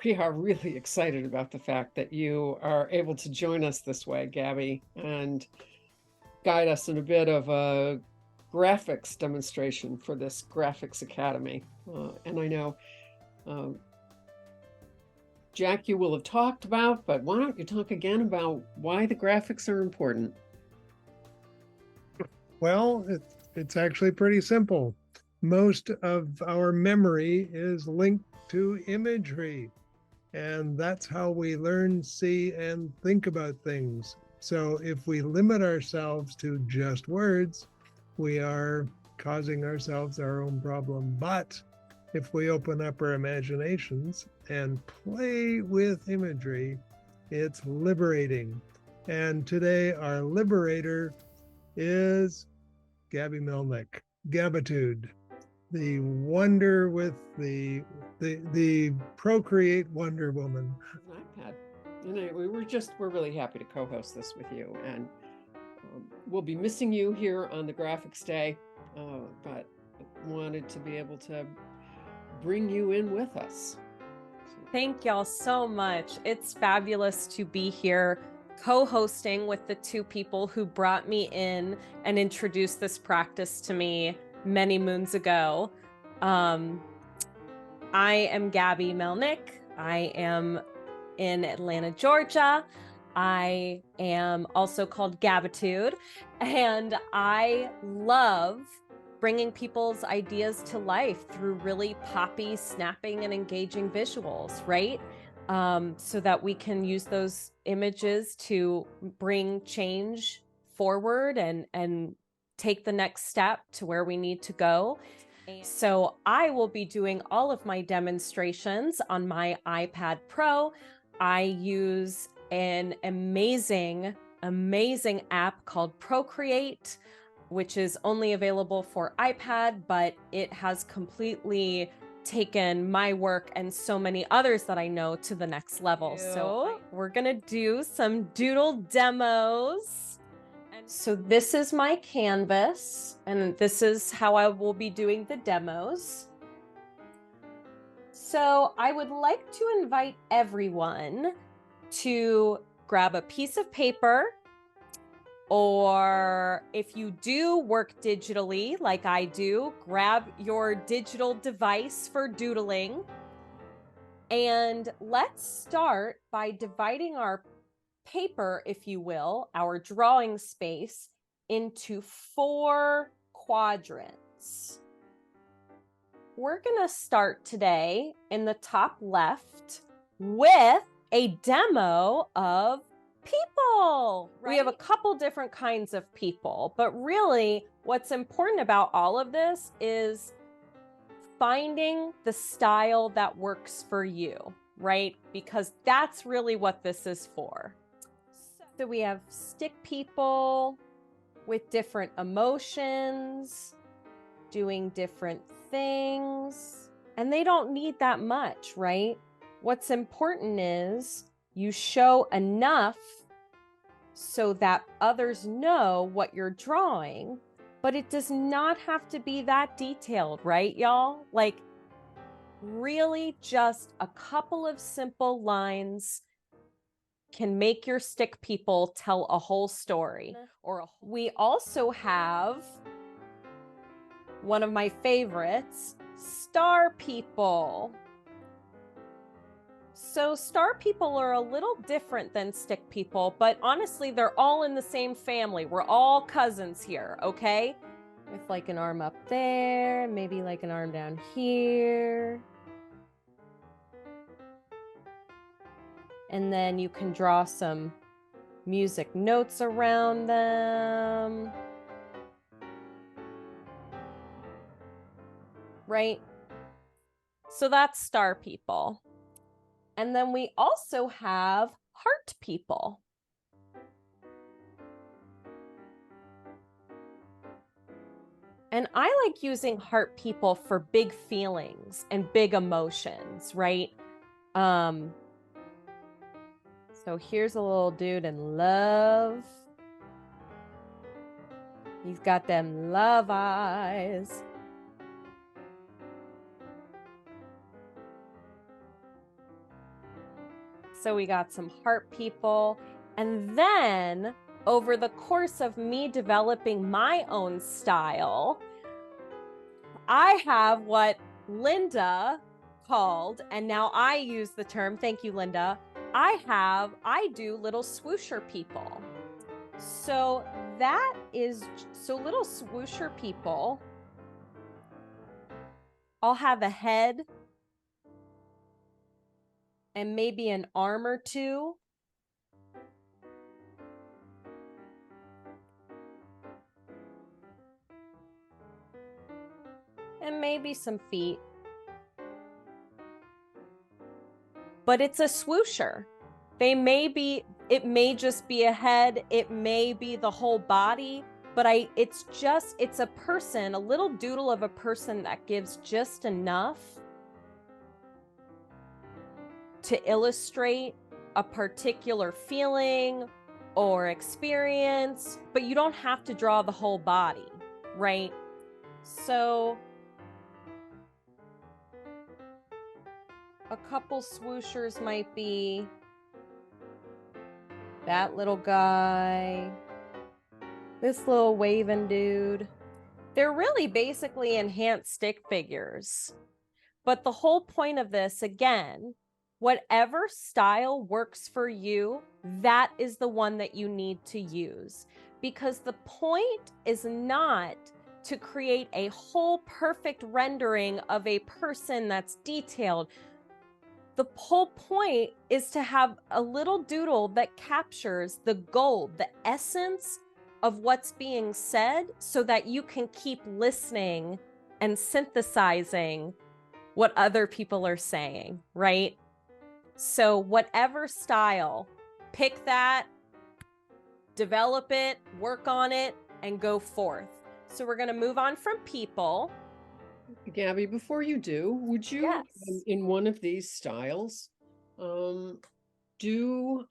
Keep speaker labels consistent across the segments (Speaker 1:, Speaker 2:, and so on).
Speaker 1: We are really excited about the fact that you are able to join us this way, Gabby, and guide us in a bit of a graphics demonstration for this Graphics Academy. And I know, uh, Jack, you will have talked about, but why don't you talk again about why the graphics are important?
Speaker 2: Well, it's actually pretty simple. Most of our memory is linked to imagery, and that's how we learn, see, and think about things. So if we limit ourselves to just words, we are causing ourselves our own problem. But if we open up our imaginations and play with imagery, it's liberating. And today, our liberator is Gabby Melnick, Gabitude, the wonder with the procreate Wonder Woman.
Speaker 1: An iPad. And we're really happy to co-host this with you, and we'll be missing you here on the graphics day, but wanted to be able to bring you in with us.
Speaker 3: Thank y'all so much. It's fabulous to be here co-hosting with the two people who brought me in and introduced this practice to me many moons ago. I am Gabby Melnick. I am in Atlanta, Georgia. I am also called Gabitude, and I love bringing people's ideas to life through really poppy, snapping, and engaging visuals, right? So that we can use those images to bring change forward and take the next step to where we need to go. So I will be doing all of my demonstrations on my iPad Pro. I use an amazing app called Procreate, which is only available for iPad, but it has completely taken my work and so many others that I know to the next level. So we're gonna do some doodle demos. So this is my canvas, and this is how I will be doing the demos. So I would like to invite everyone to grab a piece of paper, or if you do work digitally like I do, grab your digital device for doodling. And let's start by dividing our paper, if you will, our drawing space, into 4 quadrants. We're gonna start today in the top left with a demo of people. Right? We have a couple different kinds of people, but really what's important about all of this is finding the style that works for you, right? Because that's really what this is for. So we have stick people with different emotions, doing different things, and they don't need that much, right? What's important is you show enough so that others know what you're drawing, but it does not have to be that detailed, right, y'all? Like, really just a couple of simple lines can make your stick people tell a whole story. We also have one of my favorites, star people. So star people are a little different than stick people, but honestly, they're all in the same family. We're all cousins here, okay? With like an arm up there, maybe like an arm down here. And then you can draw some music notes around them. Right? So that's star people. And then we also have heart people. And I like using heart people for big feelings and big emotions, right? So here's a little dude in love. He's got them love eyes. So we got some heart people. And then over the course of me developing my own style, I have what Linda called, and now I use the term, thank you, Linda, I do little swoosher people. So little swoosher people, I'll have a head and maybe an arm or two. And maybe some feet. But it's a swoosher. It may just be a head, it may be the whole body, but it's a person, a little doodle of a person that gives just enough to illustrate a particular feeling or experience, but you don't have to draw the whole body, right? So a couple swooshers might be that little guy, this little waving dude. They're really basically enhanced stick figures. But the whole point of this, again, whatever style works for you, that is the one that you need to use. Because the point is not to create a whole perfect rendering of a person that's detailed. The whole point is to have a little doodle that captures the gold, the essence of what's being said, so that you can keep listening and synthesizing what other people are saying, right? So whatever style, pick that, develop it, work on it, and go forth. So we're going to move on from people.
Speaker 1: Gabby, before you do, would you,
Speaker 3: Yes.
Speaker 1: in one of these styles, do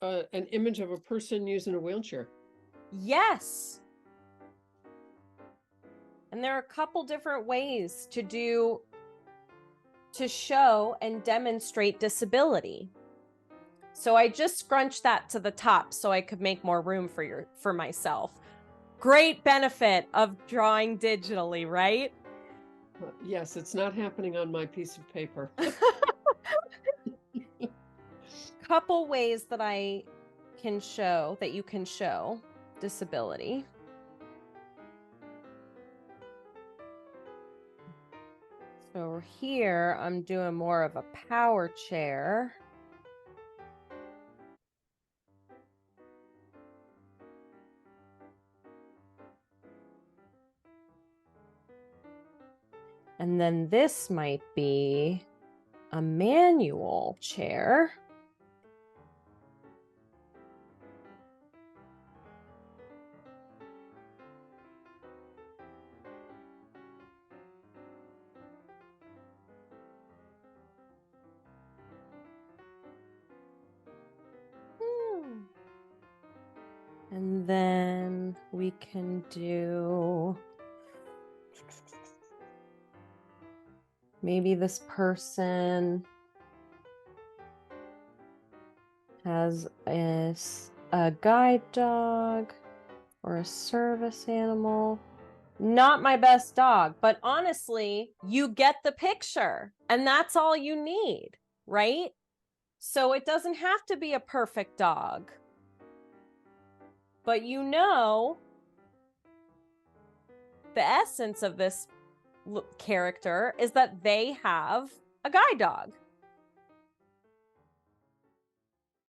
Speaker 1: an image of a person using a wheelchair?
Speaker 3: Yes. And there are a couple different ways to show and demonstrate disability. So I just scrunched that to the top so I could make more room for myself. Great benefit of drawing digitally, right?
Speaker 1: Yes, it's not happening on my piece of paper.
Speaker 3: Couple ways that you can show disability. So here I'm doing more of a power chair. And then this might be a manual chair. And then we can do maybe this person has a guide dog or a service animal. Not my best dog, but honestly, you get the picture, and that's all you need, right? So it doesn't have to be a perfect dog. But you know, the essence of this character is that they have a guide dog.